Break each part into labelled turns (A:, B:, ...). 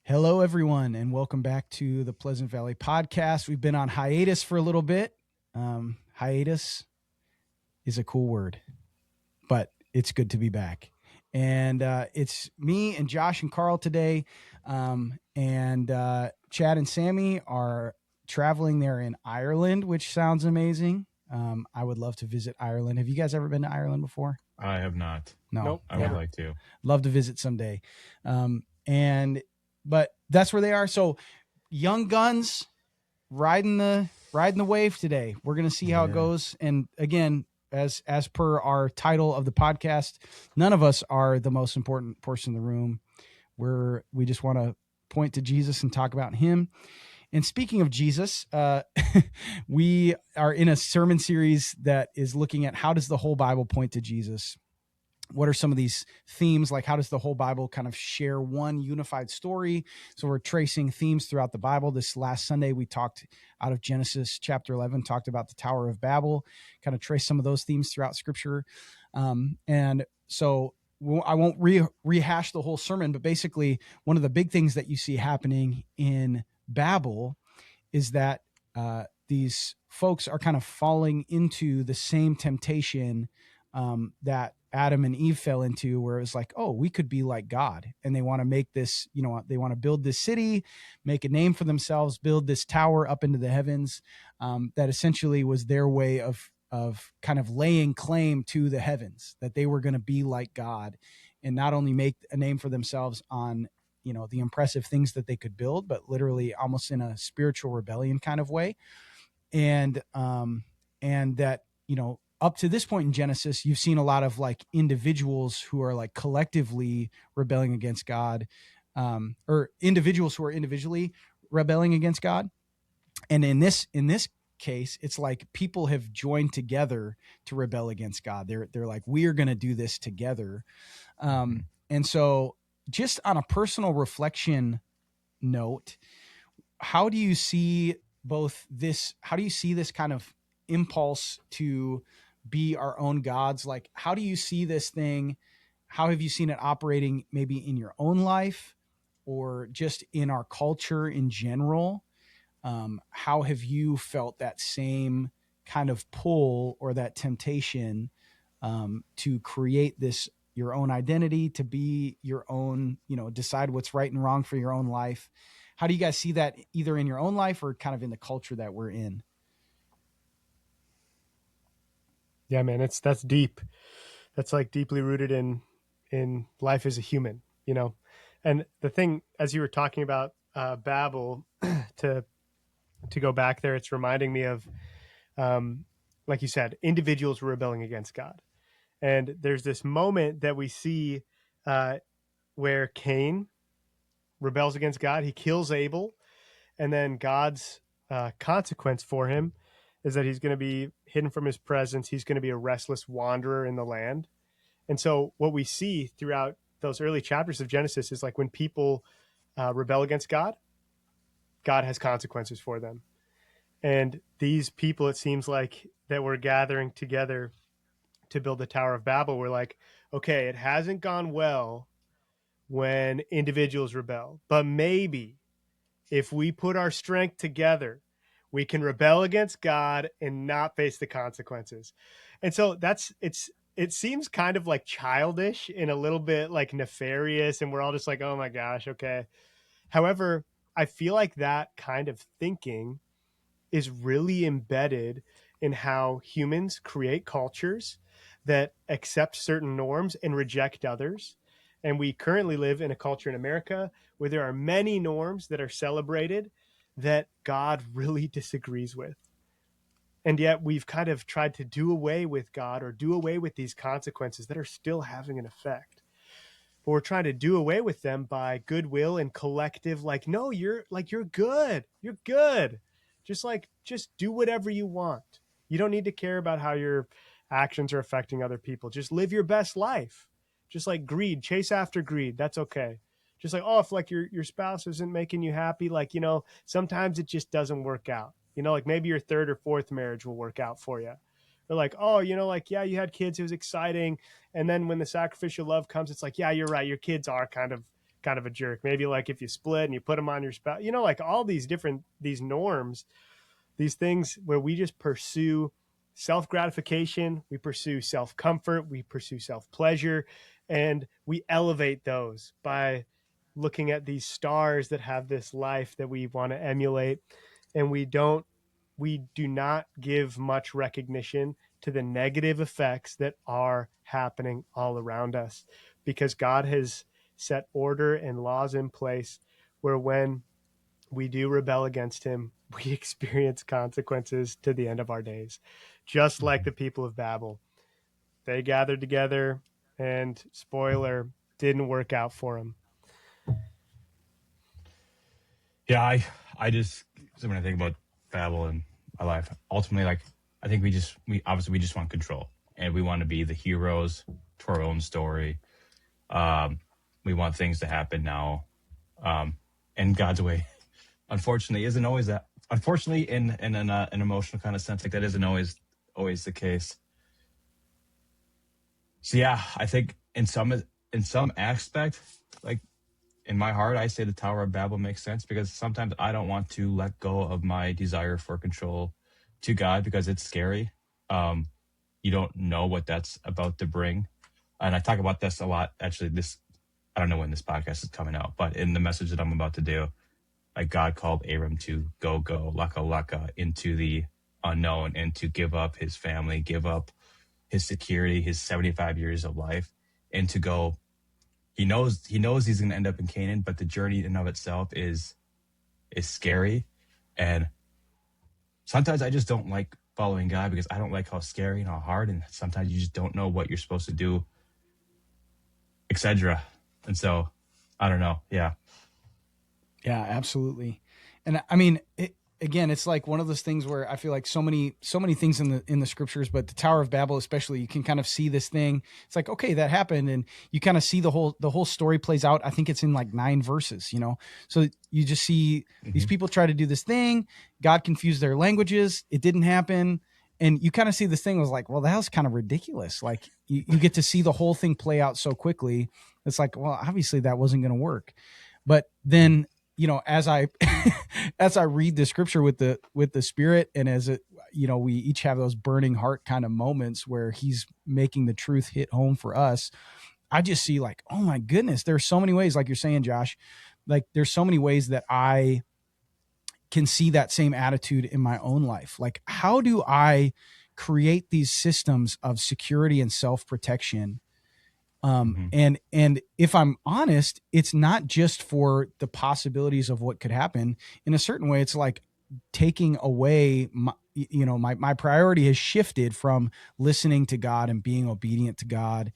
A: Hello, everyone, and welcome back to the Pleasant Valley Podcast. We've been on hiatus for a little bit. Hiatus is a cool word, but it's good to be back. And it's me and Josh and Carl today. And Chad and Sammy are traveling there in Ireland, which sounds amazing. I would love to visit Ireland. Have you guys ever been to Ireland before?
B: I have not.
A: No.
C: Nope.
B: I would like to.
A: Love to visit someday. But that's where they are. So young guns riding the wave today. We're going to see how it goes. And again, as per our title of the podcast, none of us are the most important person in the room. We just want to point to Jesus and talk about him. And speaking of Jesus, we are in a sermon series that is looking at how does the whole Bible point to Jesus? What are some of these themes? Like, how does the whole Bible kind of share one unified story? So we're tracing themes throughout the Bible. This last Sunday, we talked out of Genesis chapter 11, talked about the Tower of Babel, kind of trace some of those themes throughout Scripture. And so I won't rehash the whole sermon, but basically one of the big things that you see happening in Babel is that these folks are kind of falling into the same temptation that Adam and Eve fell into, where it was like, oh, we could be like God. And they want to make this, they want to build this city, make a name for themselves, build this tower up into the heavens. That essentially was their way of kind of laying claim to the heavens, that they were going to be like God and not only make a name for themselves on, the impressive things that they could build, but literally almost in a spiritual rebellion kind of way. And that, up to this point in Genesis, you've seen a lot of like individuals who are like collectively rebelling against God, or individuals who are individually rebelling against God. And in this case, it's like people have joined together to rebel against God. They're like, we are going to do this together. And so just on a personal reflection note, how do you see this kind of impulse to be our own gods? Like, how do you see this thing? How have you seen it operating maybe in your own life or just in our culture in general? How have you felt that same kind of pull or that temptation to create this, your own identity, to be your own, decide what's right and wrong for your own life? How do you guys see that either in your own life or kind of in the culture that we're in?
C: Yeah, man, that's deep. That's like deeply rooted in life as a human, And the thing, as you were talking about Babel, to go back there, it's reminding me of, like you said, individuals were rebelling against God. And there's this moment that we see where Cain rebels against God. He kills Abel, and then God's consequence for him is that he's going to be hidden from his presence. He's going to be a restless wanderer in the land. And so what we see throughout those early chapters of Genesis is like when people rebel against God, God has consequences for them. And these people, it seems like, that were gathering together to build the Tower of Babel were like, okay, it hasn't gone well when individuals rebel, but maybe if we put our strength together, we can rebel against God and not face the consequences. And so it seems kind of like childish and a little bit like nefarious. And we're all just like, oh my gosh, okay. However, I feel like that kind of thinking is really embedded in how humans create cultures that accept certain norms and reject others. And we currently live in a culture in America where there are many norms that are celebrated that God really disagrees with. And yet we've kind of tried to do away with God or do away with these consequences that are still having an effect. But we're trying to do away with them by goodwill and collective, like, no, you're good. You're good. Just do whatever you want. You don't need to care about how your actions are affecting other people. Just live your best life. Just like greed, chase after greed. That's okay. Just like, oh, if like your spouse isn't making you happy, like, sometimes it just doesn't work out. Like maybe your third or fourth marriage will work out for you. They're like, oh, like, yeah, you had kids. It was exciting. And then when the sacrificial love comes, it's like, yeah, you're right. Your kids are kind of kind of a jerk. Maybe like if you split and you put them on your spouse, like all these norms, these things where we just pursue self-gratification, we pursue self-comfort, we pursue self-pleasure, and we elevate those by looking at these stars that have this life that we want to emulate. And we do not give much recognition to the negative effects that are happening all around us, because God has set order and laws in place where when we do rebel against him, we experience consequences to the end of our days. Just like the people of Babel. They gathered together and, spoiler, didn't work out for them.
B: Yeah, I just, so when I think about Babel in my life, ultimately, like, I think we just want control, and we want to be the heroes to our own story. We want things to happen now, and God's way, unfortunately, isn't always that. Unfortunately, in an emotional kind of sense, like that isn't always the case. So yeah, I think in some aspect, like in my heart, I say the Tower of Babel makes sense, because sometimes I don't want to let go of my desire for control to God, because it's scary. You don't know what that's about to bring. And I talk about this a lot. Actually, I don't know when this podcast is coming out, but in the message that I'm about to do, like God called Abram to go, laka into the unknown, and to give up his family, give up his security, his 75 years of life, and to go. He knows he's going to end up in Canaan, but the journey in and of itself is scary. And sometimes I just don't like following God, because I don't like how scary and how hard, and sometimes you just don't know what you're supposed to do, etc. And so, I don't know. Yeah.
A: Yeah, absolutely. And I mean, again, it's like one of those things where I feel like so many things in the scriptures, but the Tower of Babel especially, you can kind of see this thing. It's like, okay, that happened, and you kind of see the whole story plays out. I think it's in like 9 verses, So you just see these people try to do this thing. God confused their languages. It didn't happen. And you kind of see this thing was like, well, that was kind of ridiculous. Like you get to see the whole thing play out so quickly. It's like, well, obviously that wasn't going to work. But then, as I read the scripture with the Spirit, and as we each have those burning heart kind of moments where he's making the truth hit home for us, I just see like, oh my goodness, there's so many ways, like you're saying, Josh, like there's so many ways that I can see that same attitude in my own life. Like, how do I create these systems of security and self-protection? And if I'm honest, it's not just for the possibilities of what could happen. In a certain way, it's like taking away my priority has shifted from listening to God and being obedient to God,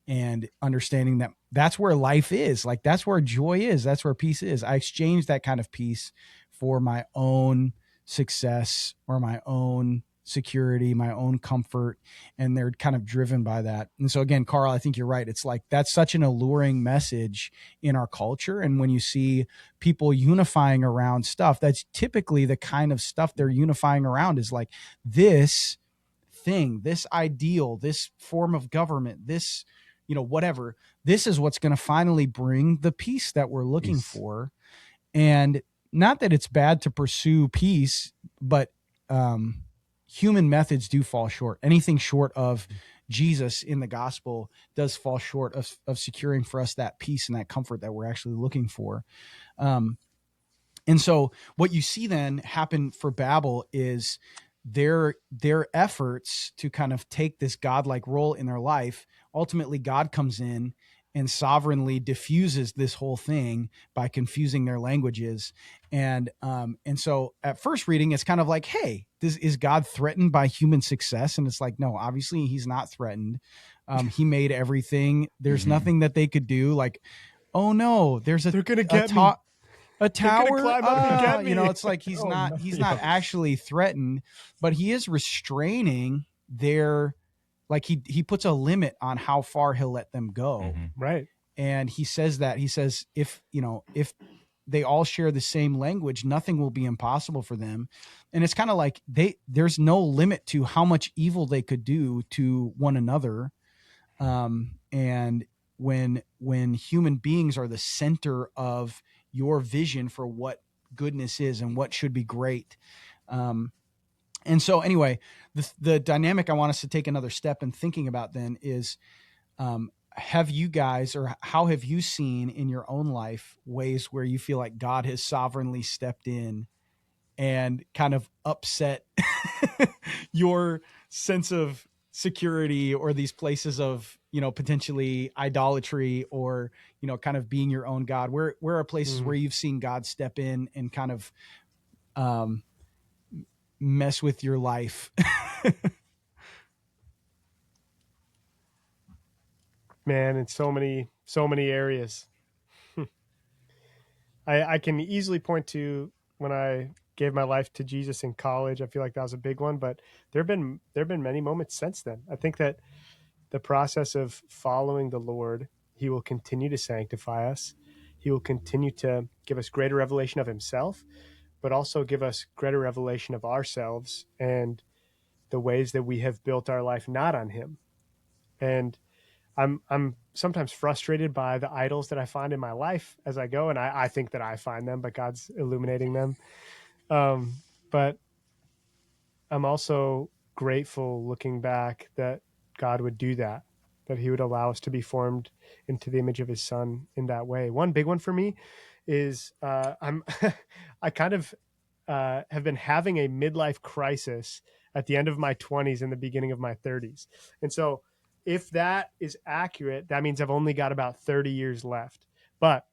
A: and understanding that that's where life is. Like, that's where joy is. That's where peace is. I exchanged that kind of peace for my own success or my own security, my own comfort, and they're kind of driven by that. And so again, Carl, I think you're right. It's like, that's such an alluring message in our culture. And when you see people unifying around stuff, that's typically the kind of stuff they're unifying around, is like this thing, this ideal, this form of government, this, whatever, this is what's going to finally bring the peace that we're looking for. And not that it's bad to pursue peace, but human methods do fall short. Anything short of Jesus in the gospel does fall short of securing for us that peace and that comfort that we're actually looking for. And so what you see then happen for Babel is their efforts to kind of take this godlike role in their life. Ultimately, God comes in and sovereignly diffuses this whole thing by confusing their languages. And so at first reading, it's kind of like, hey, is God threatened by human success? And it's like, no, obviously he's not threatened. He made everything. There's nothing that they could do. Like, oh no, they're going to get me. A tower, it's like he's not actually threatened, but he is restraining their, like he puts a limit on how far he'll let them go.
C: Right.
A: And he says if they all share the same language, nothing will be impossible for them. And it's kind of like there's no limit to how much evil they could do to one another. And when human beings are the center of your vision for what goodness is and what should be great. And so anyway, the dynamic I want us to take another step in thinking about then is, have you guys, or how have you seen in your own life ways where you feel like God has sovereignly stepped in and kind of upset your sense of security, or these places of, potentially idolatry, or, kind of being your own God? Where are places where you've seen God step in and kind of, mess with your life?
C: Man, in so many areas. I can easily point to when I gave my life to Jesus in college. I feel like that was a big one, but there have been many moments since then. I think that the process of following the Lord, he will continue to sanctify us. He will continue to give us greater revelation of himself, but also give us greater revelation of ourselves and the ways that we have built our life not on him. And I'm sometimes frustrated by the idols that I find in my life as I go, and I think that I find them, but God's illuminating them. But I'm also grateful looking back that God would do that, that he would allow us to be formed into the image of his son in that way. One big one for me is I kind of have been having a midlife crisis at the end of my 20s and the beginning of my 30s. And so if that is accurate, that means I've only got about 30 years left. But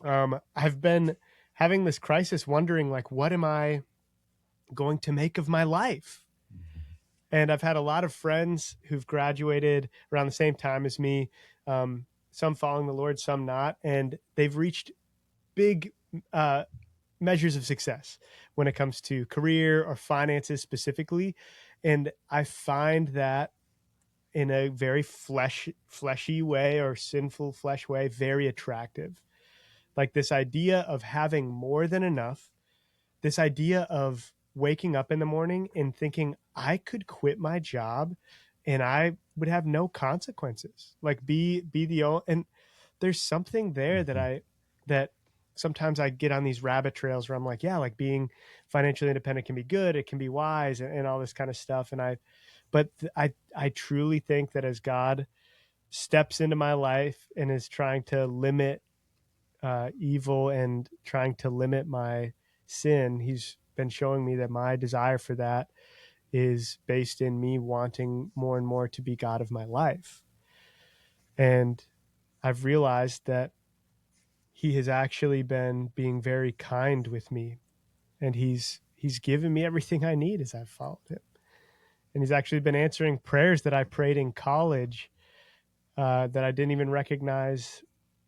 C: I've been having this crisis wondering, like, what am I going to make of my life? And I've had a lot of friends who've graduated around the same time as me, some following the Lord, some not. And they've reached big measures of success when it comes to career or finances specifically. And I find that in a very fleshy way, or sinful flesh way, very attractive. Like this idea of having more than enough, this idea of waking up in the morning and thinking I could quit my job and I would have no consequences. Like be the only, and there's something there that sometimes I get on these rabbit trails where I'm like, yeah, like being financially independent can be good. It can be wise and all this kind of stuff. And I truly think that as God steps into my life and is trying to limit evil and trying to limit my sin, he's been showing me that my desire for that is based in me wanting more and more to be God of my life. And I've realized that he has actually been being very kind with me, and he's given me everything I need as I've followed him. And he's actually been answering prayers that I prayed in college that I didn't even recognize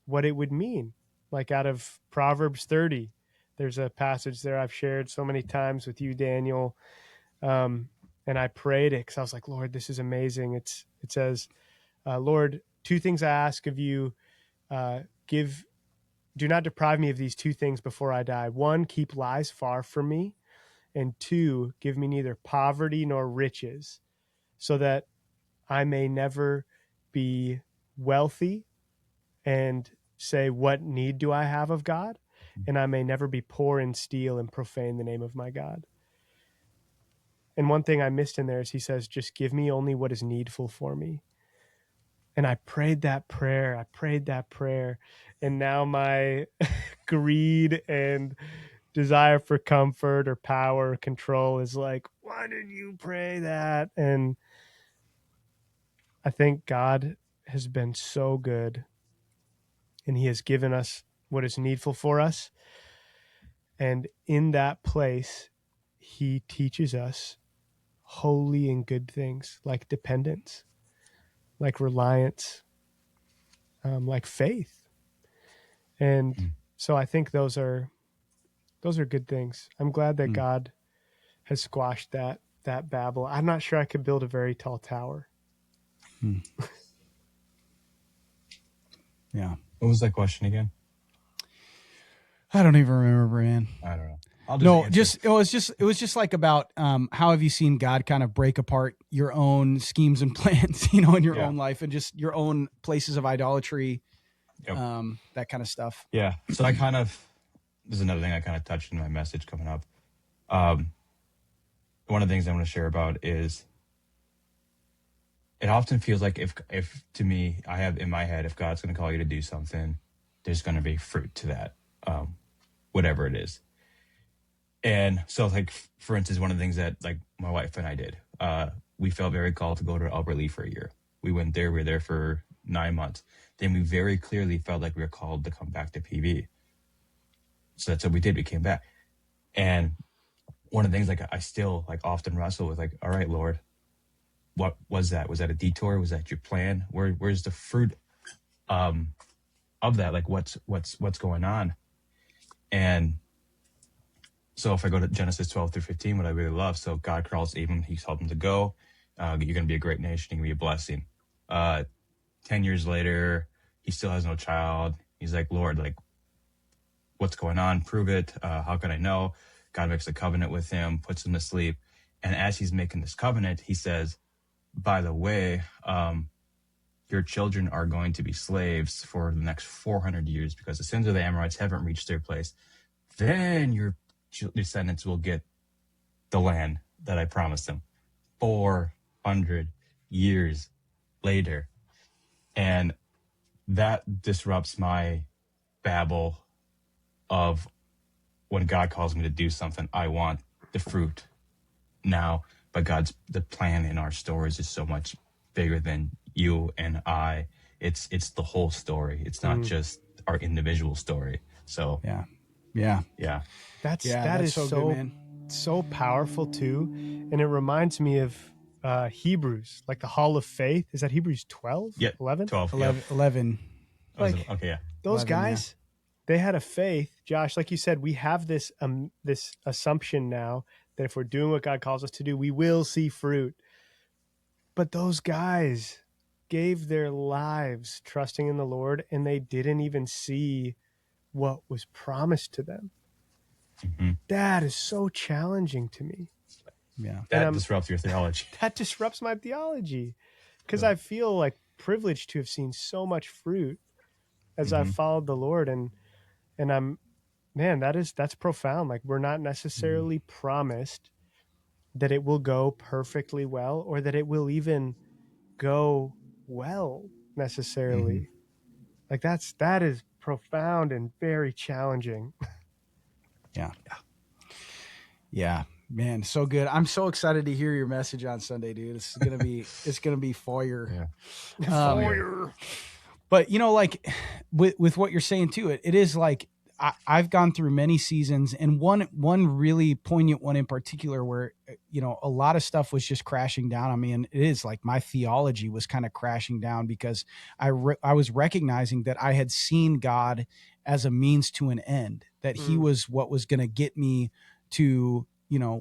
C: what it would mean. Like out of Proverbs 30, there's a passage there I've shared so many times with you, Daniel. And I prayed it because I was like, Lord, this is amazing. It says, Lord, two things I ask of you, do not deprive me of these two things before I die. One, keep lies far from me. And two, give me neither poverty nor riches, so that I may never be wealthy and say, what need do I have of God? And I may never be poor and steal and profane the name of my God. And one thing I missed in there is he says, just give me only what is needful for me. And I prayed that prayer. And now my greed and desire for comfort or power or control is like, why did you pray that? And I think God has been so good, and he has given us what is needful for us. And in that place, he teaches us holy and good things like dependence, like reliance, like faith. And so I think those are good things. I'm glad that God has squashed that Babel. I'm not sure I could build a very tall tower.
A: Yeah.
B: What was that question again?
A: I don't even remember, Brian.
B: I don't know. I'll just
A: No,
B: answer.
A: it was just like about how have you seen God kind of break apart your own schemes and plans, in your own life and just your own places of idolatry,
B: Yep.
A: that kind of stuff.
B: Yeah. So I kind of, this is another thing I kind of touched in my message coming up. One of the things I want to share about is it often feels like if to me, I have in my head, if God's going to call you to do something, there's going to be fruit to that, whatever it is. And so, like, for instance, one of the things that, like, my wife and I did, we felt very called to go to Alberta for a year. We went there. We were there for 9 months. Then we very clearly felt like we were called to come back to PV. So that's what we did. We came back. And one of the things, like, I still, like, often wrestle with, like, all right, Lord, what was that? Was that a detour? Was that your plan? Where's the fruit of that? Like, what's going on? And so if I go to Genesis 12-15, what I really love, so God calls Abram, he's told him to go. You're going to be a great nation. You're going to be a blessing. 10 years later, he still has no child. He's like, Lord, like, what's going on? Prove it. How can I know? God makes a covenant with him, puts him to sleep. And as he's making this covenant, he says, by the way, your children are going to be slaves for the next 400 years because the sins of the Amorites haven't reached their place. Then your descendants will get the land that I promised them 400 years later. And that disrupts my babble of when God calls me to do something, I want the fruit now. But the plan in our stories is so much bigger than you and I. It's the whole story. It's not just our individual story. So
A: Yeah.
C: That is
A: so
C: so
A: good, man.
C: so powerful too, and it reminds me of Hebrews, like the Hall of Faith. Is that Hebrews 12?
B: yeah,
C: 11?
B: 12.
A: 11.
C: Like,
B: Okay, yeah.
C: those
A: 11,
C: guys, they had a faith. Josh, like you said, we have this assumption now that if we're doing what God calls us to do, we will see fruit. But those guys gave their lives trusting in the Lord, and they didn't even see what was promised to them.
B: Mm-hmm.
C: That is so challenging to me.
A: Yeah.
B: That disrupts your theology.
C: That disrupts my theology because I feel like privileged to have seen so much fruit as I've followed the Lord, and I'm, man, that's profound. Like, we're not necessarily promised that it will go perfectly well or that it will even go well necessarily. Like, that is profound and very challenging.
A: Yeah, man, so good. I'm so excited to hear your message on Sunday, dude. It's gonna be fire.
B: Yeah.
A: But like with what you're saying too, it is like I've gone through many seasons, and one really poignant one in particular where a lot of stuff was just crashing down on me, and it is like my theology was kind of crashing down because I was recognizing that I had seen God as a means to an end, that He was what was going to get me to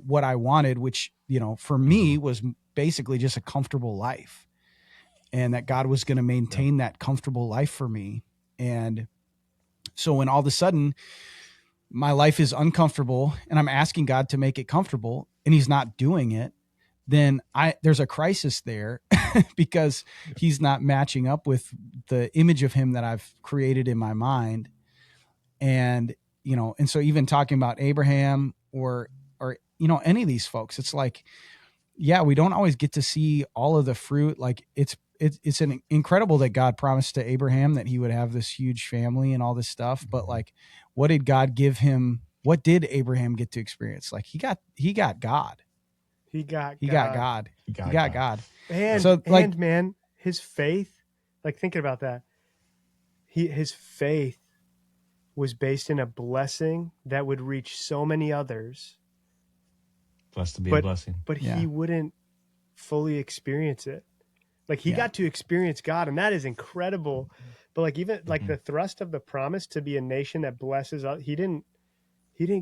A: what I wanted, which for me was basically just a comfortable life, and that God was going to maintain that comfortable life for me. And so when all of a sudden my life is uncomfortable and I'm asking God to make it comfortable and He's not doing it, then there's a crisis there because He's not matching up with the image of Him that I've created in my mind. And and so even talking about Abraham or any of these folks, it's like, yeah, we don't always get to see all of the fruit. Like it's an incredible that God promised to Abraham that he would have this huge family and all this stuff. But like, what did God give him? What did Abraham get to experience? Like he got God.
C: He got
A: God.
C: And
A: so, like,
C: and man, his faith, like, thinking about that, his faith was based in a blessing that would reach so many others.
B: Blessed to be a blessing.
C: But he wouldn't fully experience it. Like, he got to experience God, and that is incredible. But like, even like the thrust of the promise to be a nation that blesses us, he didn't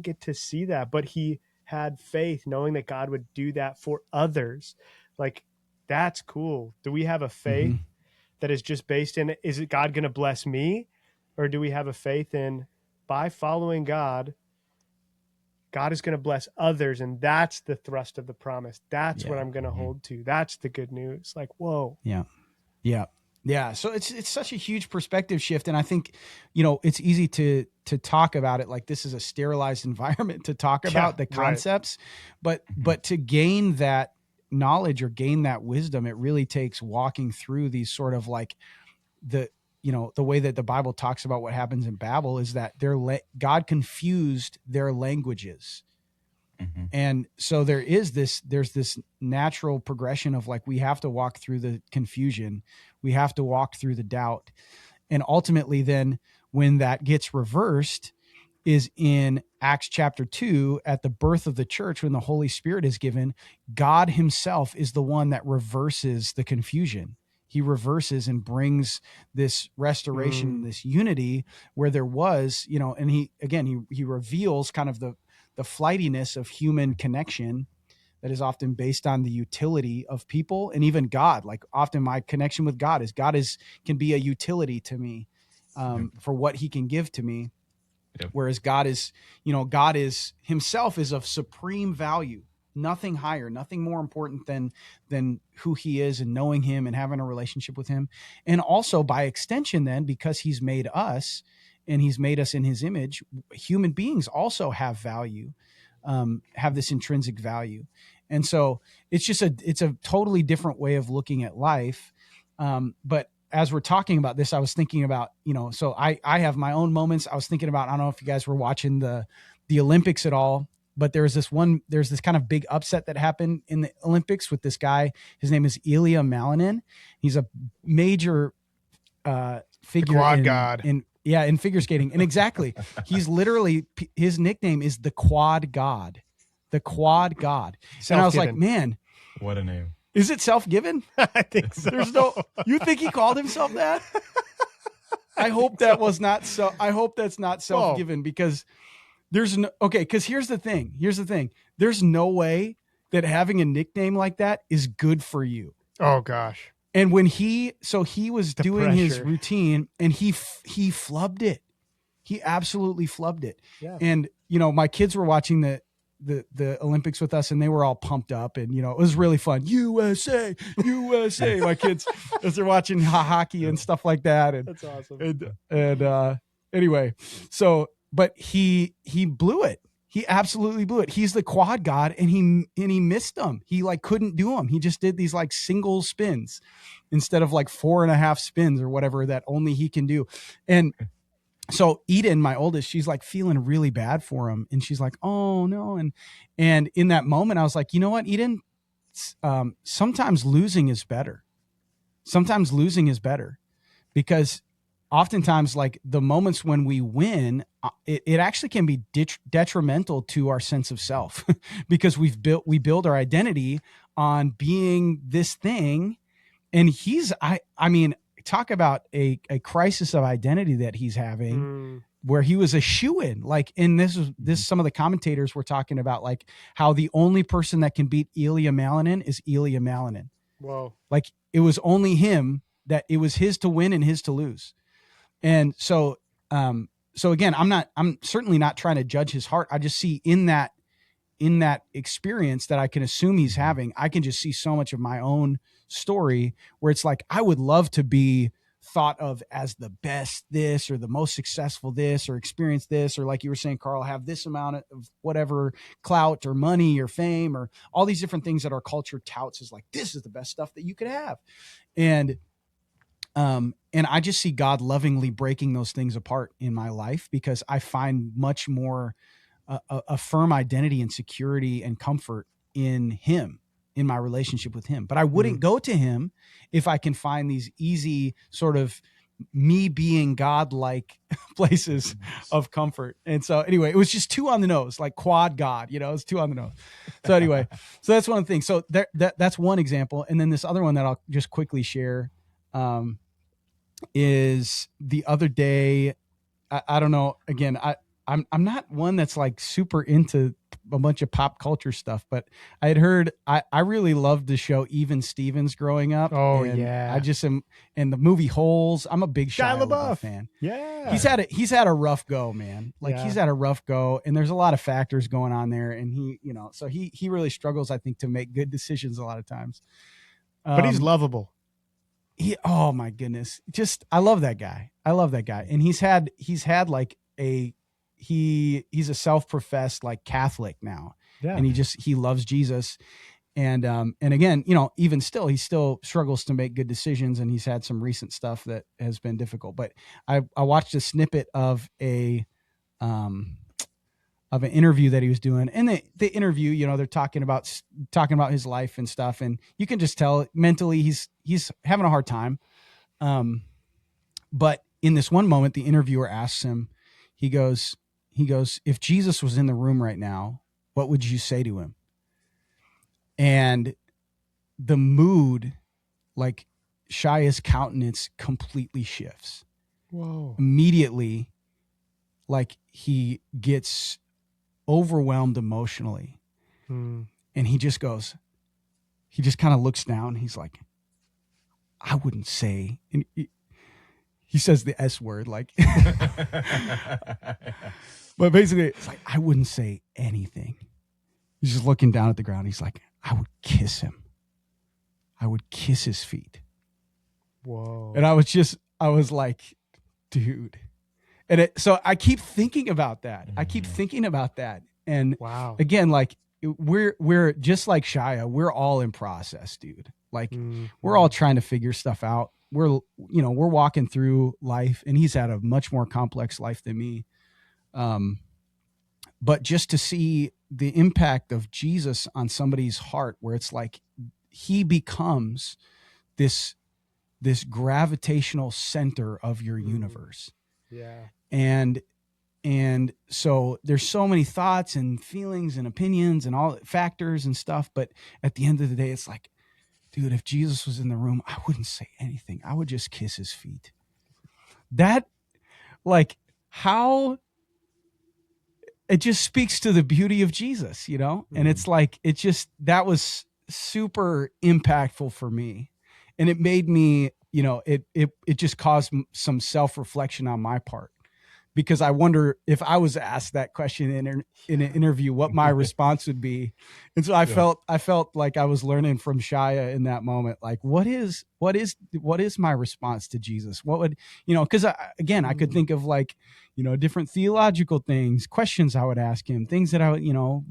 C: get to see that, but he had faith knowing that God would do that for others. Like, that's cool. Do we have a faith that is just based in, is it God going to bless me? Or do we have a faith in, by following God, God is going to bless others, and that's the thrust of the promise. That's what
A: Yeah.
C: I'm going to hold to. That's the good news. Like, whoa.
A: Yeah. Yeah. Yeah. So it's such a huge perspective shift. And I think, you know, it's easy to talk about it like this is a sterilized environment to talk about the concepts, but to gain that knowledge or gain that wisdom, it really takes walking through these sort of like the way that the Bible talks about what happens in Babel is that God confused their languages. And so there's this natural progression of like, we have to walk through the confusion. We have to walk through the doubt. And ultimately then when that gets reversed is in Acts chapter 2 at the birth of the church, when the Holy Spirit is given, God himself is the one that reverses the confusion. He reverses and brings this restoration, this unity where there was, and he reveals kind of the flightiness of human connection that is often based on the utility of people and even God. Like often my connection with God can be a utility to me for what he can give to me. Yep. Whereas God is himself is of supreme value, nothing higher, nothing more important than who he is and knowing him and having a relationship with him. And also by extension, then, because he's made us and he's made us in his image, human beings also have value, have this intrinsic value. And so it's a totally different way of looking at life. But as we're talking about this, I was thinking about, so I have my own moments. I was thinking about, I don't know if you guys were watching the Olympics at all, but there's this kind of big upset that happened in the Olympics with this guy. His name is Ilya Malinin. He's a major figure in figure skating. And exactly, he's literally, his nickname is the Quad God. The Quad God. And I was like, man,
B: what a name.
A: Is it self-given?
C: I think so.
A: You think he called himself that? I hope that was not so. I hope that's not self-given because because here's the thing. There's no way that having a nickname like that is good for you.
C: Oh gosh.
A: And when he was doing his routine and he flubbed it. He absolutely flubbed it. Yeah. And my kids were watching the Olympics with us and they were all pumped up and it was really fun. USA my kids as they're watching hockey and stuff like that. And
C: that's awesome.
A: And anyway, but he blew it. He absolutely blew it. He's the Quad God and he missed them. He like couldn't do them. He just did these like single spins instead of like 4.5 spins or whatever that only he can do. And so Eden, my oldest, she's like feeling really bad for him. And she's like, oh no. And in that moment, I was like, you know what, Eden, sometimes losing is better. Sometimes losing is better because oftentimes like the moments when we win, it actually can be detrimental to our sense of self because we build our identity on being this thing. And I mean, talk about a crisis of identity that he's having where he was a shoo-in. Like, and this some of the commentators were talking about like how the only person that can beat Ilya Malinin is Ilya Malinin.
C: Whoa.
A: Like it was only him, that it was his to win and his to lose. And so again, I'm certainly not trying to judge his heart. I just see in that experience that I can assume he's having, I can just see so much of my own story where it's like, I would love to be thought of as the best this or the most successful this or experience this, or like you were saying, Carl, have this amount of whatever clout or money or fame or all these different things that our culture touts as like, this is the best stuff that you could have. And I just see God lovingly breaking those things apart in my life because I find much more a firm identity and security and comfort in him, in my relationship with him. But I wouldn't go to him if I can find these easy sort of me being God-like places of comfort. And so anyway, it was just too on the nose, like Quad God, it was too on the nose. So anyway, so that's one thing. So that's one example. And then this other one that I'll just quickly share is the other day, I don't know, again, I'm not one that's like super into a bunch of pop culture stuff, but I had heard I really loved the show Even Stevens growing up.
C: Oh,
A: and
C: yeah.
A: I just am, and the movie Holes. I'm a big Shia LaBeouf fan.
C: Yeah.
A: He's had a rough go, man. Like
C: Yeah.
A: he's had a rough go, and there's a lot of factors going on there, and he, you know, so he really struggles, I think, to make good decisions a lot of times.
C: But he's lovable.
A: Oh my goodness. Just, I love that guy. And he's had like he's a self-professed like Catholic now.
C: Yeah.
A: And he loves Jesus. And again, you know, even still, he still struggles to make good decisions, and he's had some recent stuff that has been difficult. But I watched a snippet of an interview that he was doing, and the interview, you know, they're talking about his life and stuff, and you can just tell mentally he's having a hard time. But in this one moment, the interviewer asks him, he goes, if Jesus was in the room right now, what would you say to him? And the mood, like Shia's countenance completely shifts.
C: Whoa.
A: Immediately, like he gets overwhelmed emotionally. And he just kind of looks down. He's like, I wouldn't say, and he says the S word, like, but basically it's like, I wouldn't say anything. He's just looking down at the ground. He's like, I would kiss him. I would kiss his feet.
C: Whoa.
A: And I was like, dude. And so I keep thinking about that. And
C: Wow.
A: again, like we're just like Shia, we're all in process, dude. Like we're all trying to figure stuff out. We're walking through life, and he's had a much more complex life than me. But just to see the impact of Jesus on somebody's heart, where it's like he becomes this gravitational center of your universe.
C: Yeah.
A: And so there's so many thoughts and feelings and opinions and all factors and stuff. But at the end of the day, it's like, dude, if Jesus was in the room, I wouldn't say anything. I would just kiss his feet. That, like, how it just speaks to the beauty of Jesus, you know? And it's like, that was super impactful for me. And it made me, you know, it just caused some self-reflection on my part, because I wonder if I was asked that question in an interview, what my response would be. And so I felt like I was learning from Shia in that moment. Like, what is my response to Jesus? What would, you know, cause I could think of, like, you know, different theological things, questions I would ask him, things that I would, you know,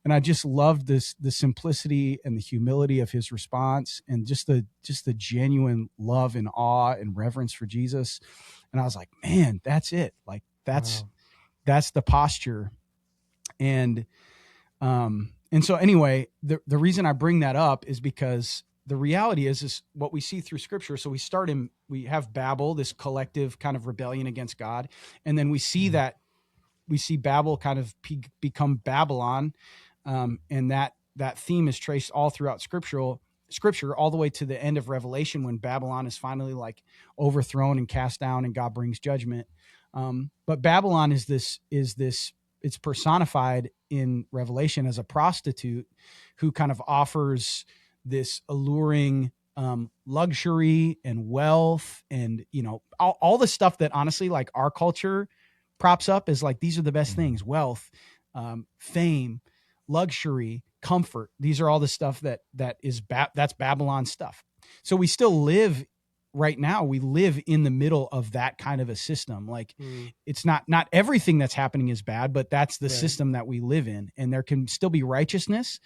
A: and I just loved the simplicity and the humility of his response, and just the genuine love and awe and reverence for Jesus. And I was like, man, that's it. Like that's the posture. And so anyway, the reason I bring that up is because the reality is what we see through scripture. So we have Babel, this collective kind of rebellion against God. And then we see Babel kind of become Babylon. And that theme is traced all throughout scripture all the way to the end of Revelation, when Babylon is finally like overthrown and cast down and God brings judgment. But Babylon is it's personified in Revelation as a prostitute who kind of offers this alluring luxury and wealth, and, you know, all the stuff that honestly, like, our culture props up as like, these are the best things: wealth, fame, luxury, comfort. These are all the stuff that's Babylon stuff. So we still live right now. We live in the middle of that kind of a system. Like it's not everything that's happening is bad, but that's the system that we live in. And there can still be righteousness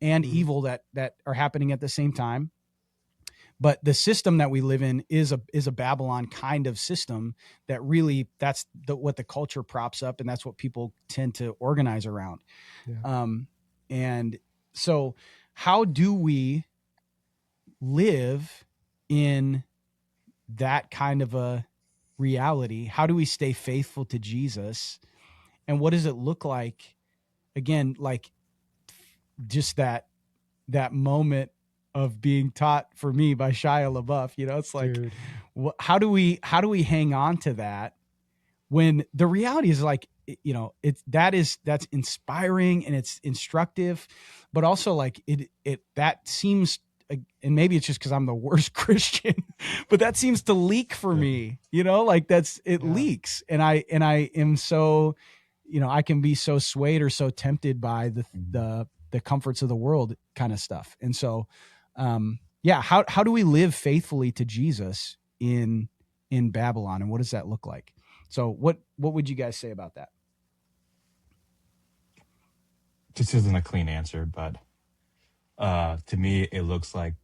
A: and evil that are happening at the same time. But the system that we live in is a Babylon kind of system that really, that's what the culture props up, and that's what people tend to organize around. Yeah. And so how do we live in that kind of a reality? How do we stay faithful to Jesus? And what does it look like? Again, like just that moment of being taught for me by Shia LaBeouf, you know, it's like, how do we hang on to that when the reality is, like, that's inspiring and it's instructive, but also like that seems, and maybe it's just because I'm the worst Christian, but that seems to leak for me, like it leaks. And I am so, I can be so swayed or so tempted by the comforts of the world kind of stuff. And so, how do we live faithfully to Jesus in Babylon, and what does that look like? So what would you guys say about that?
B: This isn't a clean answer, but to me, it looks like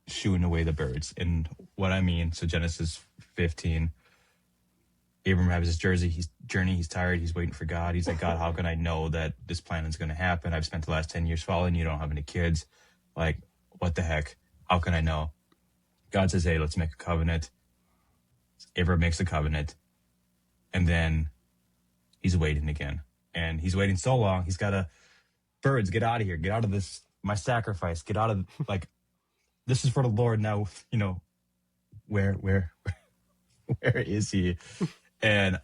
B: shooing away the birds. And what I mean, so Genesis 15, Abram has his journey. He's tired. He's waiting for God. He's like, God, how can I know that this plan is going to happen? I've spent the last 10 years following you. Don't have any kids. Like, what the heck? How can I know? God says, hey, let's make a covenant. Abram makes a covenant. And then he's waiting again. And he's waiting so long. He's got to, birds, get out of here. Get out of this, my sacrifice. Get out of, like, this is for the Lord now. Where is he? And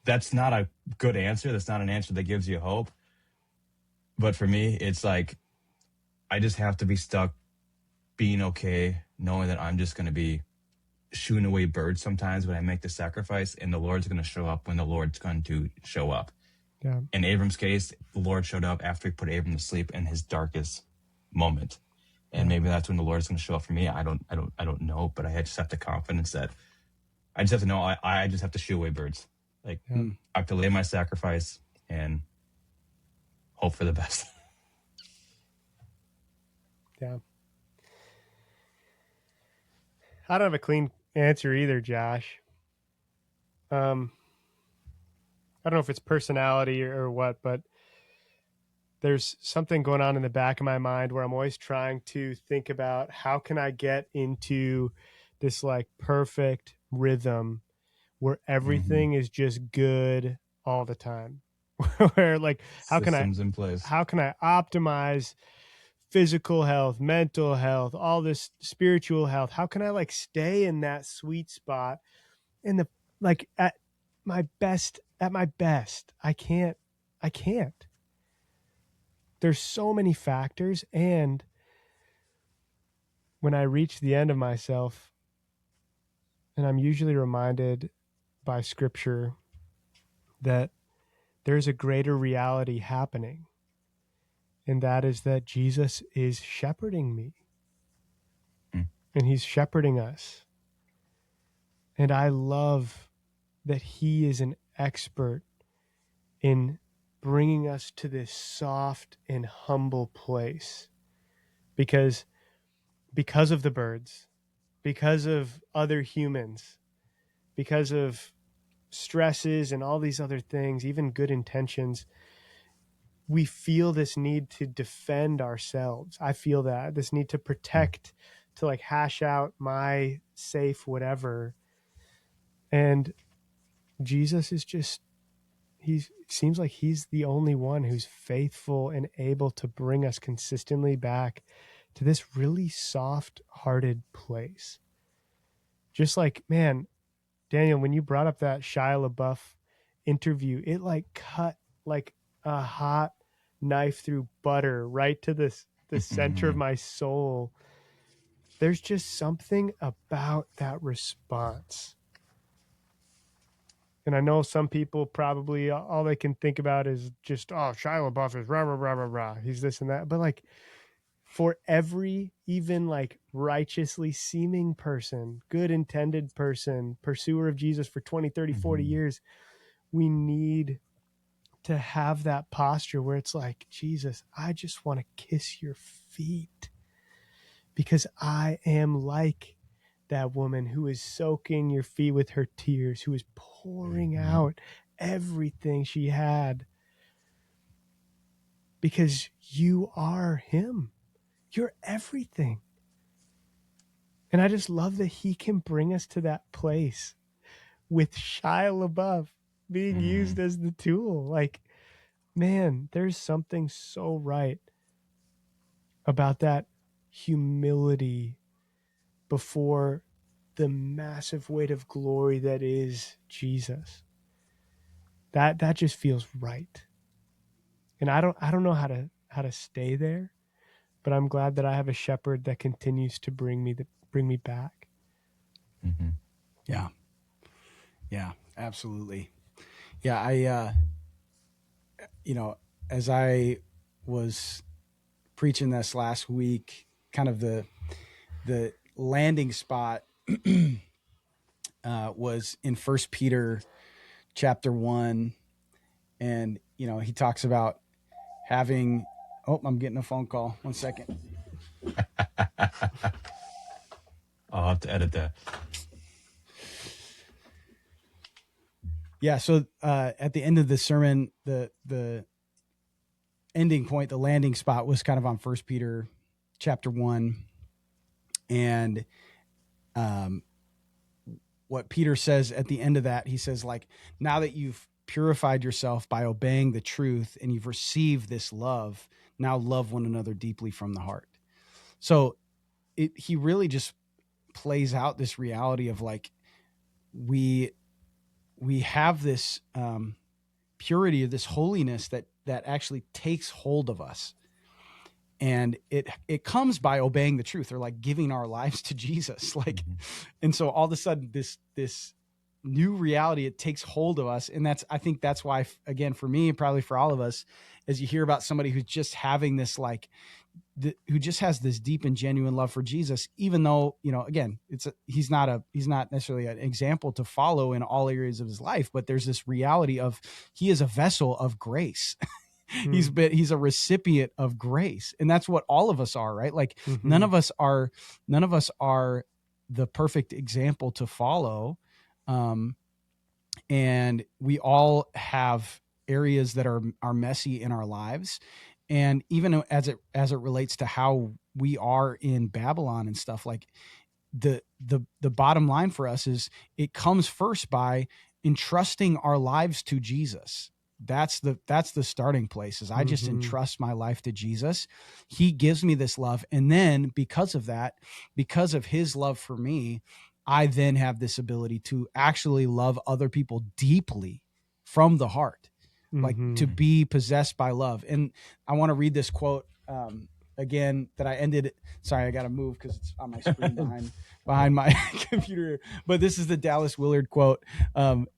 B: that's not a good answer. That's not an answer that gives you hope. But for me, it's like, I just have to be stuck being okay, knowing that I'm just going to be shooing away birds sometimes when I make the sacrifice, and the Lord's going to show up when the Lord's going to show up.
C: Yeah.
B: In Abram's case, the Lord showed up after he put Abram to sleep in his darkest moment. And maybe that's when the Lord's going to show up for me. I don't know, but I just have the confidence that I just have to know I just have to shoo away birds. Like, I have to lay my sacrifice and hope for the best.
C: Yeah. I don't have a clean answer either, Josh. I don't know if it's personality or what, but there's something going on in the back of my mind where I'm always trying to think about how can I get into this like perfect rhythm where everything is just good all the time. Where like
B: Systems in place.
C: how can I optimize physical health, mental health, all this spiritual health? How can I like stay in that sweet spot in the like at my best? I can't. There's so many factors, and when I reach the end of myself, and I'm usually reminded by scripture that there's a greater reality happening, and that is that Jesus is shepherding me, and he's shepherding us. And I love that he is an expert in bringing us to this soft and humble place because of the birds, because of other humans, because of stresses and all these other things, even good intentions, we feel this need to defend ourselves. I feel that this need to protect, to like hash out my safe whatever. And Jesus is just, he seems like he's the only one who's faithful and able to bring us consistently back to this really soft-hearted place. Just like, man, Daniel, when you brought up that Shia LaBeouf interview, it like cut like a hot knife through butter right to the center of my soul. There's just something about that response. And I know some people probably all they can think about is just, oh, Shia LaBeouf is rah, rah, rah, rah, rah. He's this and that. But like for every even like righteously seeming person, good intended person, pursuer of Jesus for 20, 30, 40 years, we need to have that posture where it's like, Jesus, I just want to kiss your feet because I am like that woman who is soaking your feet with her tears, who is pouring out everything she had because you are him. You're everything. And I just love that he can bring us to that place with Shia LaBeouf being used as the tool. Like, man, there's something so right about that humility before the massive weight of glory that is Jesus. that just feels right. And I don't know how to stay there, but I'm glad that I have a shepherd that continues to bring me back.
B: Mm-hmm.
A: Yeah. Yeah, absolutely. Yeah. As I was preaching this last week, kind of the landing spot was in First Peter chapter 1. And, he talks about having, I'm getting a phone call. 1 second.
B: I'll have to edit that.
A: Yeah. So at the end of the sermon, the ending point, the landing spot was kind of on First Peter chapter 1. And what Peter says at the end of that, he says, like, now that you've purified yourself by obeying the truth and you've received this love, now love one another deeply from the heart. So he really just plays out this reality of like, we have this purity, of this holiness that actually takes hold of us. And it comes by obeying the truth, or like giving our lives to Jesus. Like, and so all of a sudden this new reality, it takes hold of us. And I think that's why, again, for me, probably for all of us, as you hear about somebody who's just having this, like, who just has this deep and genuine love for Jesus, even though, again, he's not necessarily an example to follow in all areas of his life, but there's this reality of he is a vessel of grace. He's a recipient of grace. And that's what all of us are, right? Like none of us are the perfect example to follow. And we all have areas that are messy in our lives. And even as it relates to how we are in Babylon and stuff, like the bottom line for us is it comes first by entrusting our lives to Jesus. That's the starting place, is I just entrust my life to Jesus. He gives me this love. And then because of that, because of his love for me, I then have this ability to actually love other people deeply from the heart, like to be possessed by love. And I want to read this quote again that I ended. Sorry, I got to move because it's on my screen behind my computer. But this is the Dallas Willard quote.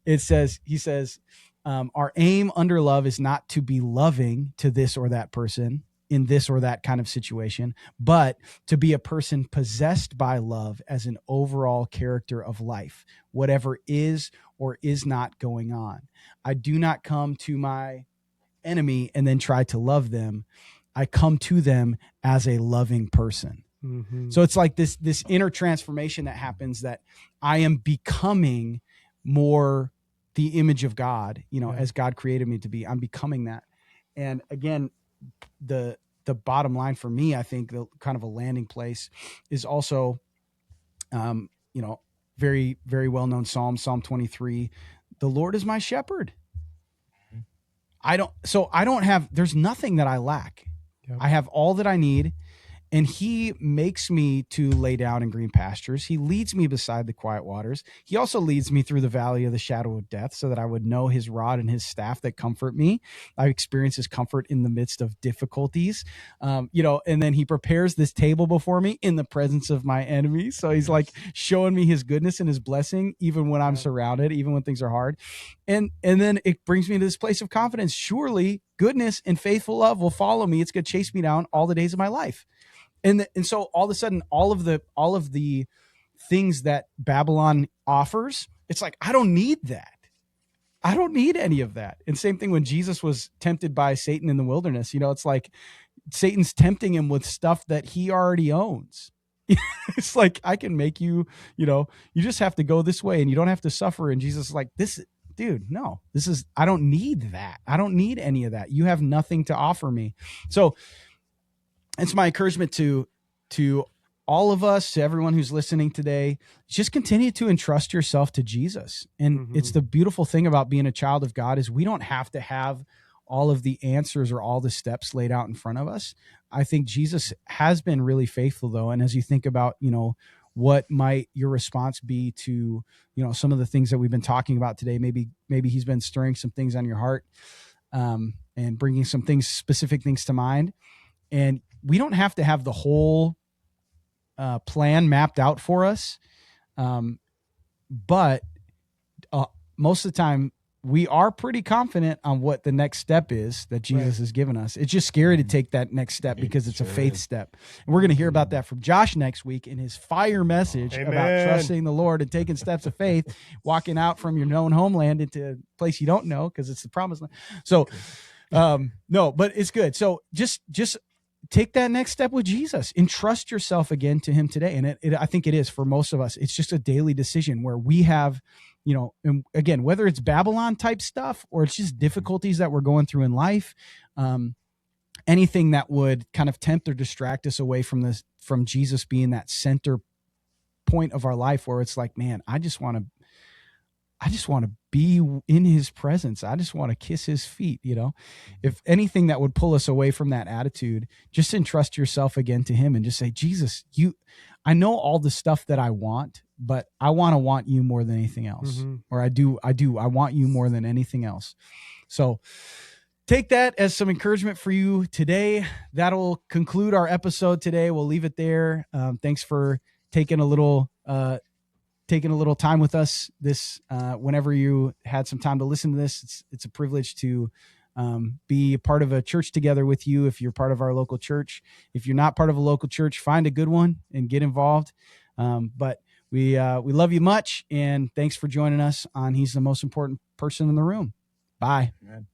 A: He says, our aim under love is not to be loving to this or that person in this or that kind of situation, but to be a person possessed by love as an overall character of life, whatever is or is not going on. I do not come to my enemy and then try to love them. I come to them as a loving person. So it's like this inner transformation that happens, that I am becoming more the image of God, as God created me to be. I'm becoming that. And again, the bottom line for me, I think the kind of a landing place is also, very, very well-known Psalm 23. The Lord is my shepherd. There's nothing that I lack. Yep. I have all that I need. And he makes me to lay down in green pastures. He leads me beside the quiet waters. He also leads me through the valley of the shadow of death, so that I would know his rod and his staff that comfort me. I experience his comfort in the midst of difficulties, and then he prepares this table before me in the presence of my enemies. So he's like showing me his goodness and his blessing, even when I'm surrounded, even when things are hard. And then it brings me to this place of confidence. Surely goodness and faithful love will follow me. It's going to chase me down all the days of my life. And so all of a sudden, all of the things that Babylon offers, it's like, I don't need that. I don't need any of that. And same thing when Jesus was tempted by Satan in the wilderness, it's like Satan's tempting him with stuff that he already owns. It's like, I can make you, you just have to go this way and you don't have to suffer. And Jesus is like, dude, no, I don't need that. I don't need any of that. You have nothing to offer me. So it's my encouragement to all of us, to everyone who's listening today, just continue to entrust yourself to Jesus. And it's the beautiful thing about being a child of God, is we don't have to have all of the answers or all the steps laid out in front of us. I think Jesus has been really faithful, though. And as you think about, what might your response be to, some of the things that we've been talking about today? Maybe he's been stirring some things on your heart, and bringing some specific things to mind. And we don't have to have the whole plan mapped out for us. But most of the time we are pretty confident on what the next step is that Jesus has given us. It's just scary to take that next step because it's a faith step. And we're going to hear about that from Josh next week in his fire message about trusting the Lord and taking steps of faith, walking out from your known homeland into a place you don't know, because it's the promised land. So, no, but it's good. So just take that next step with Jesus. Entrust yourself again to him today. And I think it is for most of us. It's just a daily decision where we have, and again, whether it's Babylon type stuff or it's just difficulties that we're going through in life, anything that would kind of tempt or distract us away from Jesus being that center point of our life, where it's like, man, I just want to be in his presence. I just want to kiss his feet. If anything that would pull us away from that attitude, just entrust yourself again to him and just say, Jesus, I know all the stuff that I want, but I want you more than anything else. Mm-hmm. Or I want you more than anything else. So take that as some encouragement for you today. That'll conclude our episode today. We'll leave it there. Thanks for taking a little time with us whenever you had some time to listen to this. It's a privilege to be a part of a church together with you. If you're part of our local church, if you're not part of a local church, find a good one and get involved. But we love you much, and thanks for joining us on He's the Most Important Person in the Room. Bye. Amen.